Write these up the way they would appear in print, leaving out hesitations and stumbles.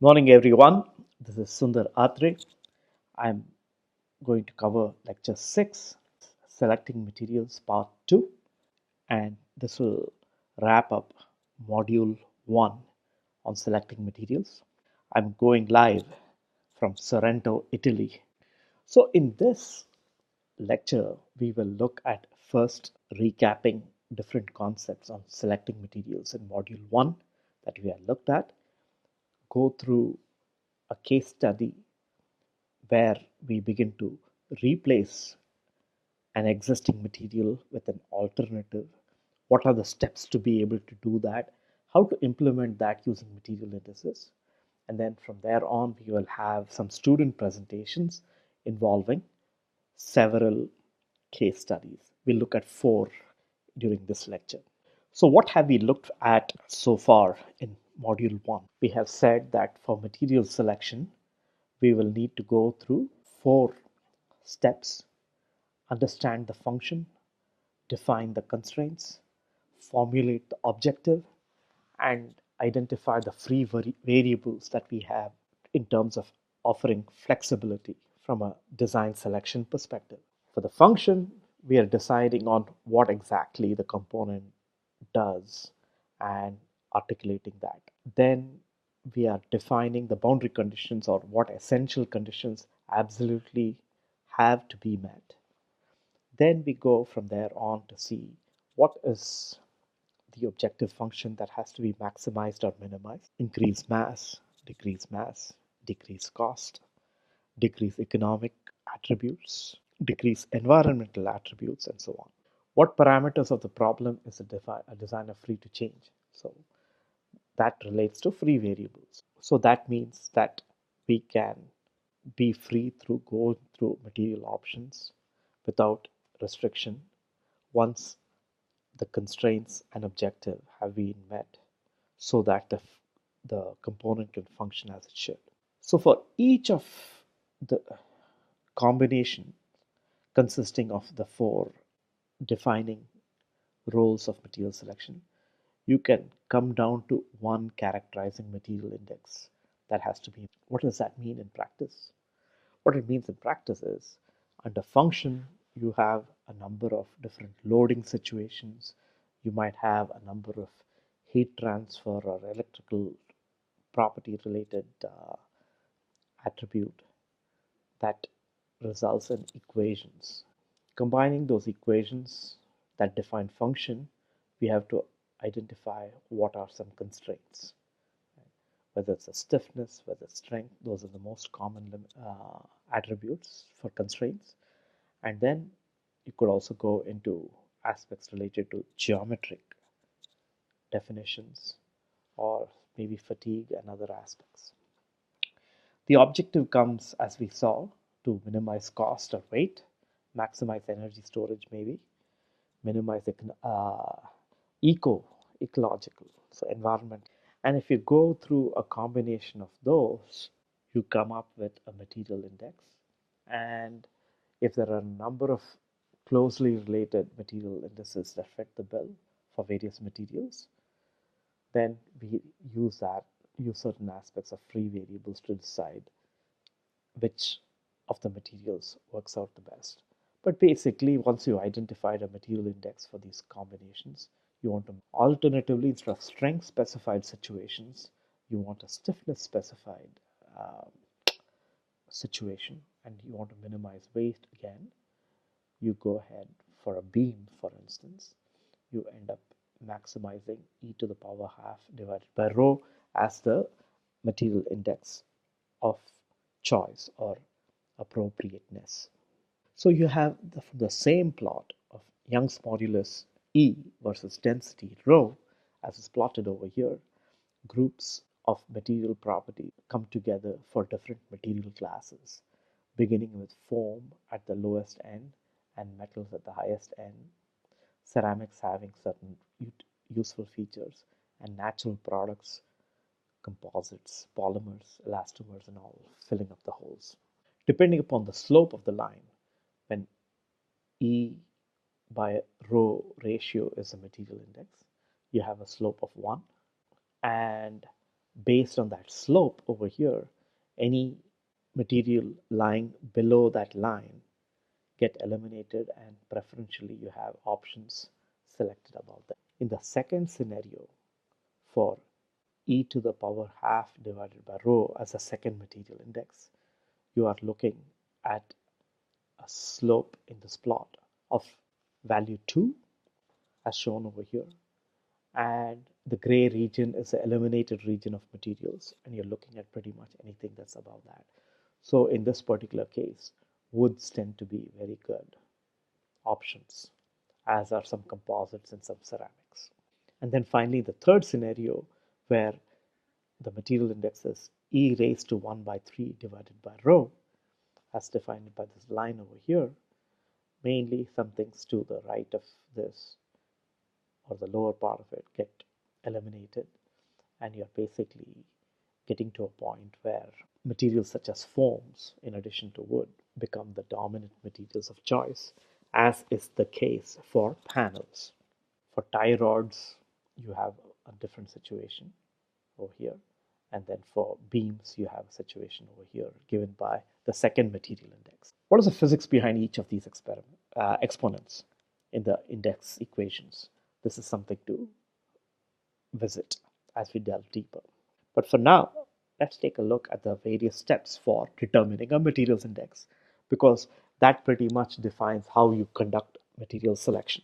Morning everyone, this is Sundar Atre. I'm going to cover lecture 6, Selecting Materials Part 2, and this will wrap up module 1 on selecting materials. I'm going live from Sorrento, Italy. So in this lecture, we will look at first recapping different concepts on selecting materials in module 1 that we have looked at, go through a case study where we begin to replace an existing material with an alternative. What are the steps to be able to do that? How to implement that using material indices? And then from there on, we will have some student presentations involving several case studies. We'll look at 4 during this lecture. So what have we looked at so far in module 1? We have said that for material selection, we will need to go through 4 steps: understand the function, define the constraints, formulate the objective, and identify the free variables that we have in terms of offering flexibility from a design selection perspective. For the function, we are deciding on what exactly the component does and articulating that. Then we are defining the boundary conditions, or what essential conditions absolutely have to be met. Then we go from there on to see what is the objective function that has to be maximized or minimized: increase mass, decrease cost, decrease economic attributes, decrease environmental attributes, and so on. What parameters of the problem is a designer free to change? So that relates to free variables. So that means that we can be free through going through material options without restriction once the constraints and objective have been met, so that the component can function as it should. So for each of the combination consisting of the 4 defining roles of material selection, you can come down to one characterizing material index that has to be. What does that mean in practice? What it means in practice is, under function, you have a number of different loading situations. You might have a number of heat transfer or electrical property related attribute that results in equations. Combining those equations that define function, we have to identify what are some constraints. Whether it's a stiffness, whether it's strength, those are the most common attributes for constraints. And then you could also go into aspects related to geometric definitions, or maybe fatigue and other aspects. The objective comes, as we saw, to minimize cost or weight, maximize energy storage, maybe minimize ecological, so environment. And if you go through a combination of those, you come up with a material index. And if there are a number of closely related material indices that fit the bill for various materials, then we use certain aspects of free variables to decide which of the materials works out the best. But basically, once you identified a material index for these combinations, you want to alternatively, instead of strength specified situations, you want a stiffness specified situation, and you want to minimize weight again. You go ahead for a beam, for instance, you end up maximizing e to the power half divided by rho as the material index of choice or appropriateness. So you have the same plot of Young's modulus E versus density rho, as is plotted over here. Groups of material property come together for different material classes, beginning with foam at the lowest end and metals at the highest end, ceramics having certain useful features, and natural products, composites, polymers, elastomers, and all filling up the holes. Depending upon the slope of the line, when E by rho ratio is a material index, you have a slope of 1, and based on that slope over here, any material lying below that line get eliminated, and preferentially you have options selected above that. In the second scenario, for e to the power half divided by rho as a second material index, you are looking at a slope in this plot of value 2 as shown over here, and the gray region is the eliminated region of materials, and you're looking at pretty much anything that's above that. So in this particular case, woods tend to be very good options, as are some composites and some ceramics. And then finally, the third scenario, where the material index is e raised to 1 by 3 divided by rho, as defined by this line over here, mainly some things to the right of this or the lower part of it get eliminated, and you're basically getting to a point where materials such as foams, in addition to wood, become the dominant materials of choice, as is the case for panels. For tie rods, you have a different situation over here, and then for beams, you have a situation over here given by the second material index. What is the physics behind each of these exponents in the index equations? This is something to visit as we delve deeper. But for now, let's take a look at the various steps for determining a materials index, because that pretty much defines how you conduct material selection.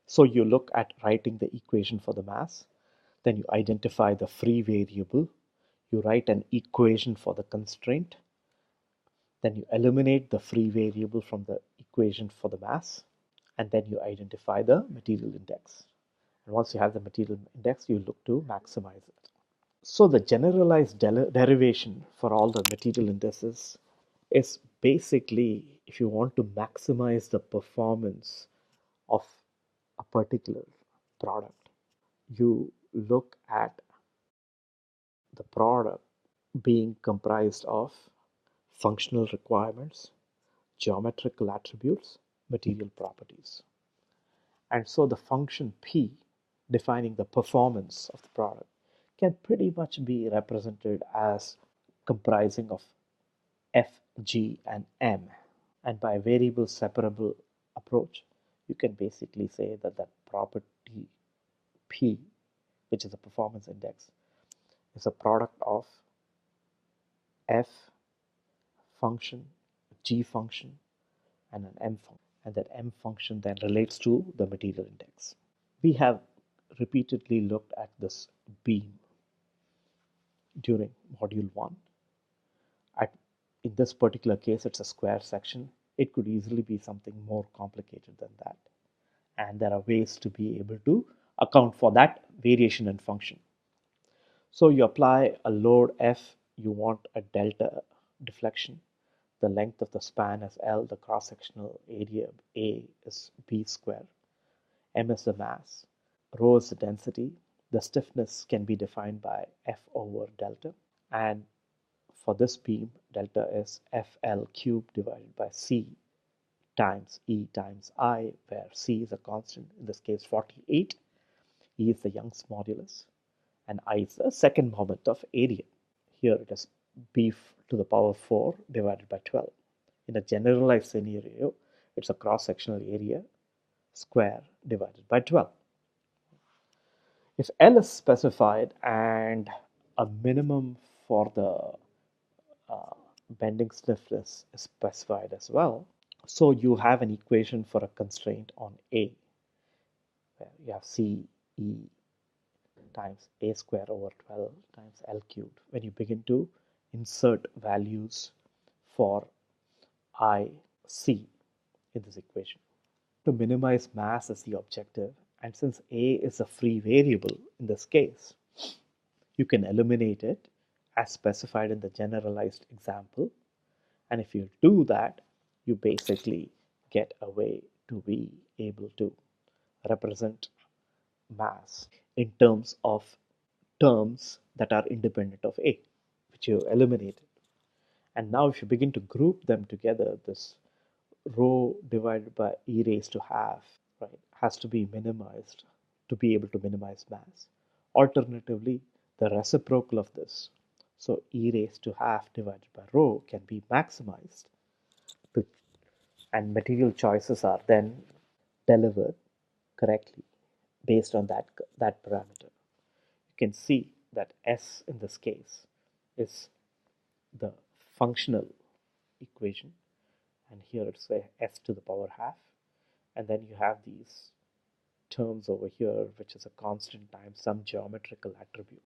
So you look at writing the equation for the mass, then you identify the free variable, you write an equation for the constraint, then you eliminate the free variable from the equation for the mass, and then you identify the material index. And once you have the material index, you look to maximize it. So the generalized derivation for all the material indices is basically, if you want to maximize the performance of a particular product, you look at the product being comprised of functional requirements, geometrical attributes, material properties. And so the function P, defining the performance of the product, can pretty much be represented as comprising of F, G, and M. And by a variable separable approach, you can basically say that that property P, which is a performance index, is a product of F function, G function, and an M function. And that M function then relates to the material index. We have repeatedly looked at this beam during module 1. In this particular case, it's a square section. It could easily be something more complicated than that. And there are ways to be able to account for that variation in function. So you apply a load F, you want a delta deflection. The length of the span is L, the cross-sectional area A is B square. M is the mass, rho is the density. The stiffness can be defined by F over delta. And for this beam, delta is FL cubed divided by C times E times I, where C is a constant, in this case 48. E is the Young's modulus, and I is the second moment of area. Here it is B to the power 4 divided by 12. In a generalized scenario, it's a cross-sectional area square divided by 12. If L is specified and a minimum for the bending stiffness is specified as well, so you have an equation for a constraint on A, where you have C E times A square over 12 times L cubed. When you begin to insert values for I, C in this equation. To minimize mass is the objective, and since A is a free variable in this case, you can eliminate it as specified in the generalized example. And if you do that, you basically get a way to be able to represent mass in terms of terms that are independent of A, which you eliminated. And now if you begin to group them together, this rho divided by e raised to half, right, has to be minimized to be able to minimize mass. Alternatively, the reciprocal of this. So e raised to half divided by rho can be maximized, and material choices are then delivered correctly based on that parameter. You can see that S in this case is the functional equation, and here it's S to the power half, and then you have these terms over here, which is a constant times some geometrical attribute.